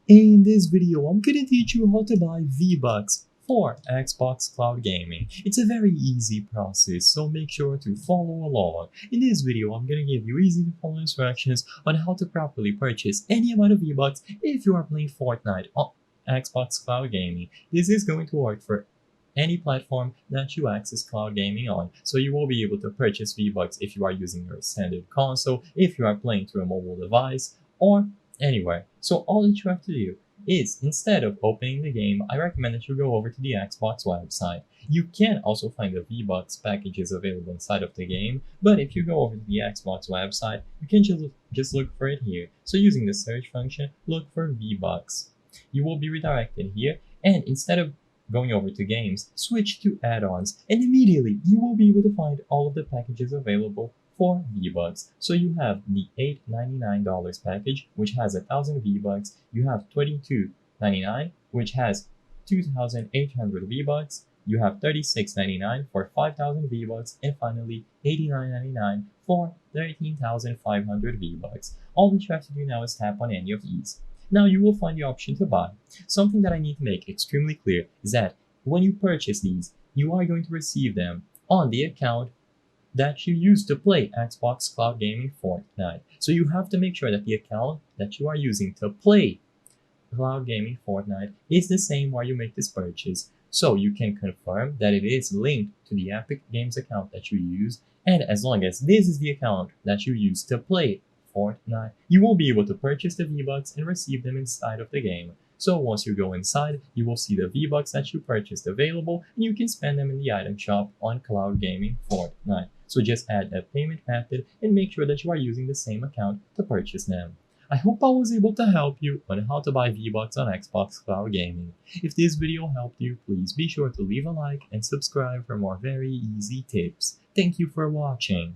In this video, I'm gonna teach you how to buy V-Bucks for Xbox Cloud Gaming. It's a very easy process, so make sure to follow along. In this video, I'm gonna give you easy to follow instructions on how to properly purchase any amount of V-Bucks if you are playing Fortnite on Xbox Cloud Gaming. This is going to work for any platform that you access cloud gaming on. So you will be able to purchase V-Bucks if you are using your standard console, if you are playing through a mobile device, or anywhere. So all that you have to do is, instead of opening the game, I recommend that you go over to the Xbox website. You can also find the V-Bucks packages available inside of the game, but if you go over to the Xbox website, you can just look for it here. So using the search function, look for V-Bucks. You will be redirected here, and instead of going over to games, switch to add-ons, and immediately you will be able to find all of the packages available for V-Bucks. So you have the $8.99 package, which has 1,000 V-Bucks. You have $22.99, which has 2,800 V-Bucks. You have $36.99 for 5,000 V-Bucks, and finally $89.99 for 13,500 V-Bucks. All that you have to do now is tap on any of these. Now you will find the option to buy. Something that I need to make extremely clear is that when you purchase these, you are going to receive them on the account that you use to play Xbox Cloud Gaming Fortnite. So you have to make sure that the account that you are using to play Cloud Gaming Fortnite is the same where you make this purchase. So you can confirm that it is linked to the Epic Games account that you use, and as long as this is the account that you use to play Fortnite, you will be able to purchase the V-Bucks and receive them inside of the game. So once you go inside, you will see the V-Bucks that you purchased available, and you can spend them in the item shop on Cloud Gaming Fortnite. So just add a payment method and make sure that you are using the same account to purchase them. I hope I was able to help you on how to buy V-Bucks on Xbox Cloud Gaming. If this video helped you, please be sure to leave a like and subscribe for more very easy tips. Thank you for watching.